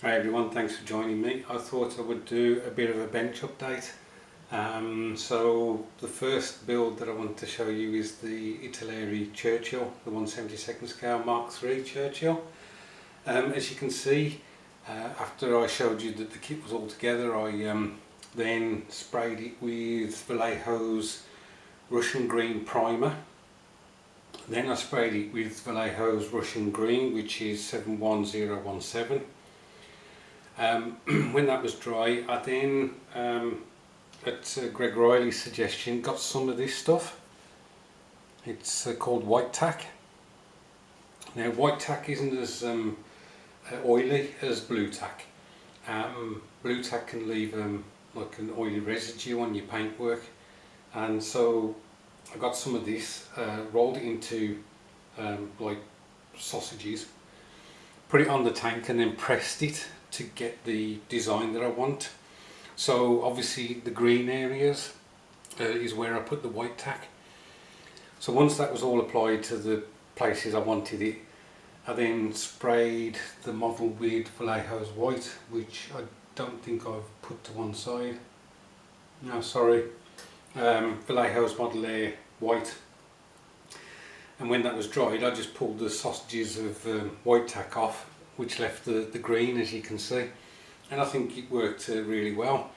Hi everyone, thanks for joining me. I thought I would do a bit of a bench update. So the first build that I want to show you is the Italeri Churchill, the 1/72 scale Mark III Churchill. As you can see, after I showed you that the kit was all together, I then sprayed it with Vallejo's Russian Green Primer. Then I sprayed it with Vallejo's Russian Green, which is 71017. When that was dry, I then, at Greg Riley's suggestion, got some of this stuff. It's called white tack. Now, white tack isn't as oily as blue tack. Blue tack can leave like an oily residue on your paintwork, and so I got some of this, rolled it into like sausages, put it on the tank, and then pressed it to get the design that I want. So obviously the green areas is where I put the white tack. So once that was all applied to the places I wanted it, I then sprayed the model with Vallejo's white, which I don't think I've put to one side. No, sorry. Vallejo's Model Air white. And when that was dried, I just pulled the sausages of white tack off, which left the green, as you can see, and I think it worked really well.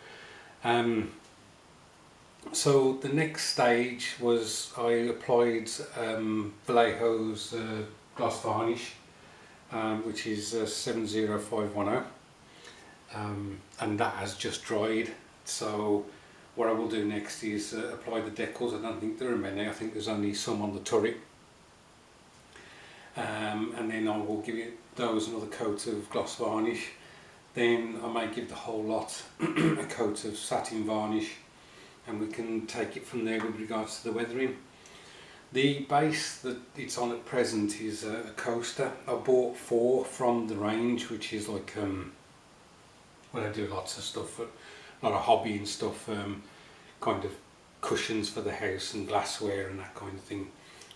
So the next stage was I applied Vallejo's gloss varnish, which is 70510, and that has just dried. So what I will do next is apply the decals. I don't think there are many, I think there's only some on the turret. And then I will give those another coat of gloss varnish. Then I may give the whole lot a coat of satin varnish, and we can take it from there with regards to the weathering. The base that it's on at present is a coaster. I bought 4 from the range, which is like, well, I do lots of stuff, a lot of hobby and stuff, kind of cushions for the house and glassware and that kind of thing.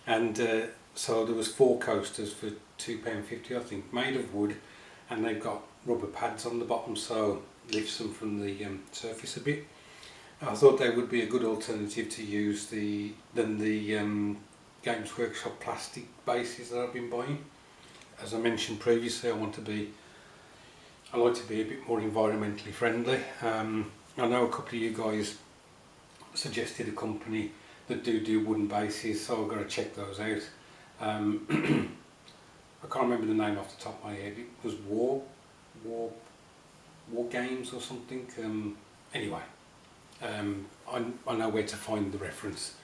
And so there was 4 coasters for £2.50, I think, made of wood, and they've got rubber pads on the bottom, so it lifts them from the surface a bit. I thought they would be a good alternative to use than the Games Workshop plastic bases that I've been buying. As I mentioned previously, I like to be a bit more environmentally friendly. I know a couple of you guys suggested a company that do wooden bases, so I've got to check those out. I can't remember the name off the top of my head. It was War Games or something. Anyway, I know where to find the reference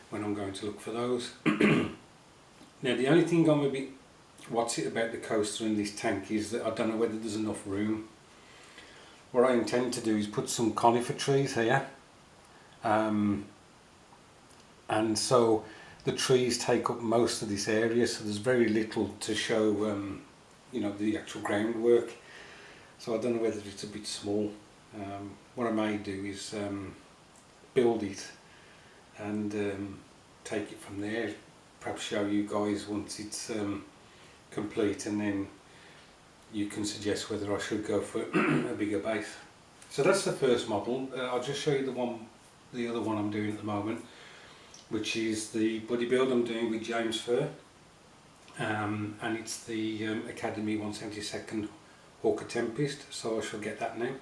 when I'm going to look for those. Now, the only thing I'm a bit what's it about the coaster in this tank is that I don't know whether there's enough room. What I intend to do is put some conifer trees here, and so the trees take up most of this area, so there's very little to show, you know, the actual groundwork. So I don't know whether it's a bit small. What I may do is build it and take it from there. Perhaps show you guys once it's complete, and then you can suggest whether I should go for a bigger base. So that's the first model. I'll just show you the other one I'm doing at the moment, which is the buddy build I'm doing with James Furr, and it's the Academy 1/72 Hawker Tempest, so I shall get that now.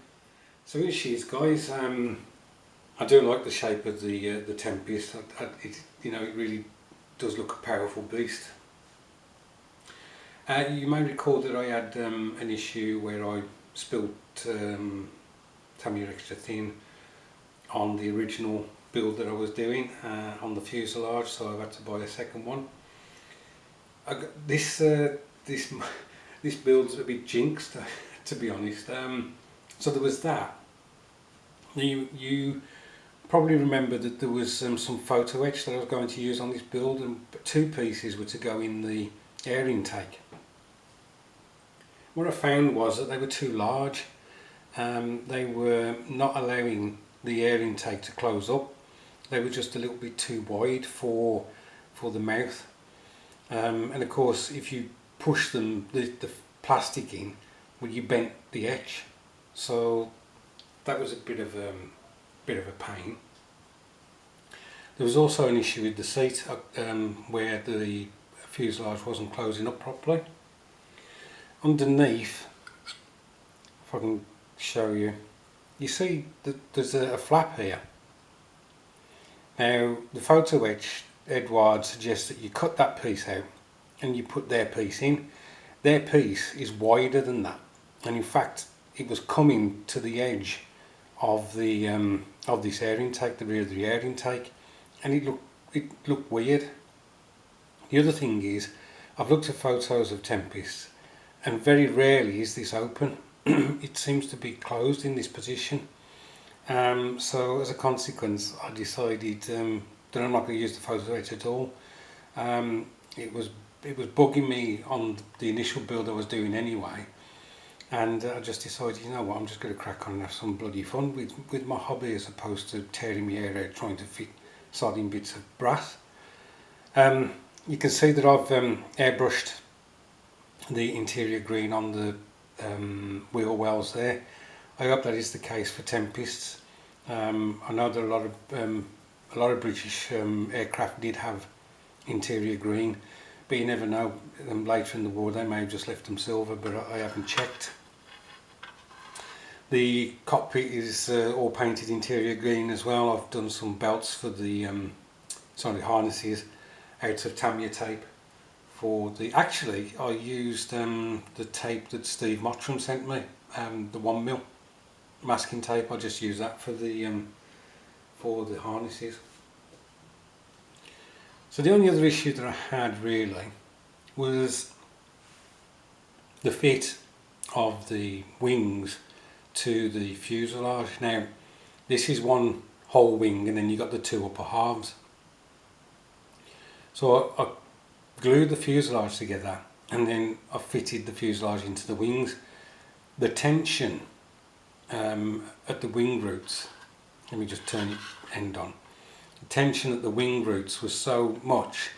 So here she is, guys. I do like the shape of the Tempest. You know, it really does look a powerful beast. You may recall that I had an issue where I spilt Tamiya Extra Thin on the original build that I was doing on the fuselage, so I've had to buy a second one. This build's a bit jinxed, to be honest. So there was that. You probably remember that there was some photo etch that I was going to use on this build, and 2 pieces were to go in the air intake. What I found was that they were too large. They were not allowing the air intake to close up. They were just a little bit too wide for the mouth. And of course, if you push them, the plastic in, well, you bent the edge, so that was a bit of a pain. There was also an issue with the seat where the fuselage wasn't closing up properly. Underneath, if I can show you, you see that there's a flap here. Now the photo etch Edward suggests that you cut that piece out and you put their piece in. Their piece is wider than that, and in fact it was coming to the edge of the of this air intake, the rear of the air intake, and it looked weird. The other thing is, I've looked at photos of Tempests, and very rarely is this open. It seems to be closed in this position. So as a consequence, I decided that I'm not going to use the photo etch at all. It was bugging me on the initial build I was doing anyway, and I just decided, you know what, I'm just going to crack on and have some bloody fun with my hobby, as opposed to tearing my hair out trying to fit sodding bits of brass. You can see that I've airbrushed the interior green on the wheel wells there. I hope that is the case for Tempests. I know that a lot of British aircraft did have interior green, but you never know. Later in the war they may have just left them silver, but I haven't checked. The cockpit is all painted interior green as well. I've done some belts for the harnesses out of Tamiya tape. For the actually, I used the tape that Steve Mottram sent me, the 1mm masking tape. I just used that for the harnesses. So the only other issue that I had really was the fit of the wings to the fuselage. Now this is one whole wing, and then you got the two upper halves. So I glued the fuselage together, and then I fitted the fuselage into the wings. The tension at the wing roots, let me just turn it end on. The tension at the wing roots was so much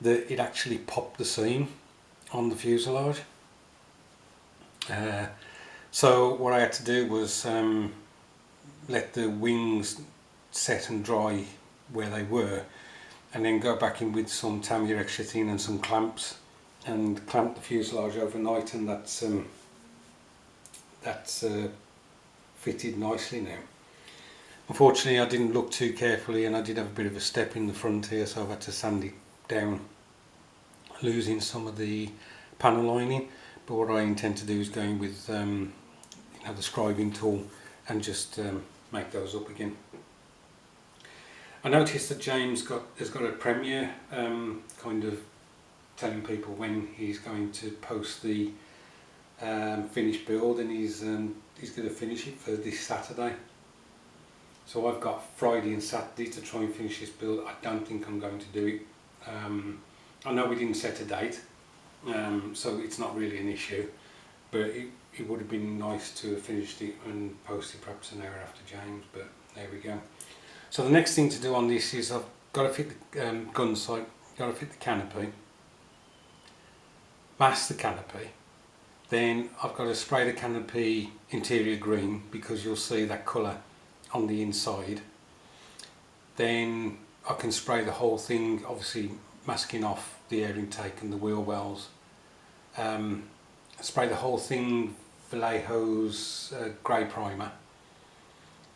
that it actually popped the seam on the fuselage. So what I had to do was let the wings set and dry where they were, and then go back in with some Tamiya extra thin and some clamps, and clamp the fuselage overnight, and that's fitted nicely now. Unfortunately I didn't look too carefully, and I did have a bit of a step in the front here, so I've had to sand it down, losing some of the panel lining. But what I intend to do is going with the scribing tool and just make those up again. I noticed that James has got a premiere kind of telling people when he's going to post the finished build, and he's going to finish it for this Saturday. So I've got Friday and Saturday to try and finish this build. I don't think I'm going to do it. I know we didn't set a date, so it's not really an issue, but it would have been nice to have finished it and posted perhaps an hour after James, but there we go. So the next thing to do on this is I've got to fit the gun sight, got to fit the canopy, mask the canopy, then I've got to spray the canopy interior green, because you'll see that colour on the inside. Then I can spray the whole thing, obviously masking off the air intake and the wheel wells. Spray the whole thing Vallejo's grey primer,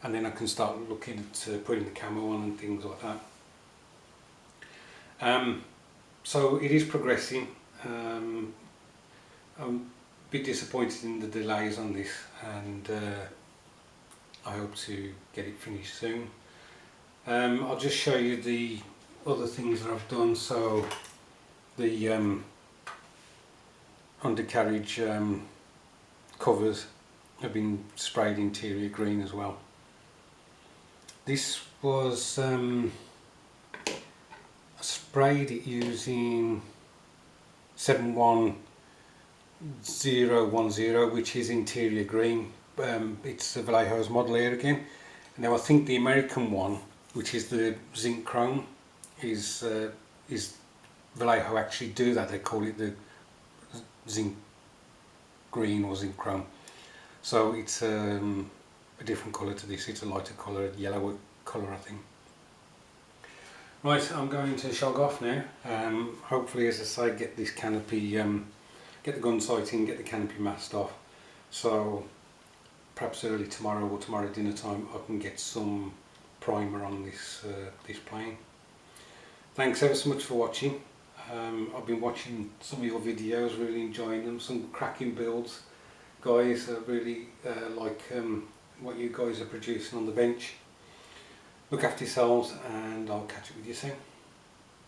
and then I can start looking at putting the camo on and things like that. So it is progressing. I'm a bit disappointed in the delays on this, and I hope to get it finished soon. I'll just show you the other things that I've done. So the undercarriage covers have been sprayed interior green as well. This was I sprayed it using 71010, which is interior green. It's a Vallejo's model here again. Now I think the American one, which is the zinc chrome, is Vallejo actually do that. They call it the zinc green or zinc chrome. So it's a different colour to this. It's a lighter colour, yellow colour I think. Right, I'm going to shog off now. Hopefully, as I say, get this canopy, get the gun sight in, get the canopy mast off. So perhaps early tomorrow or tomorrow dinner time I can get some primer on this this plane. Thanks ever so much for watching. I've been watching some of your videos, really enjoying them, some cracking builds. Guys, I really like what you guys are producing on the bench. Look after yourselves and I'll catch up with you soon.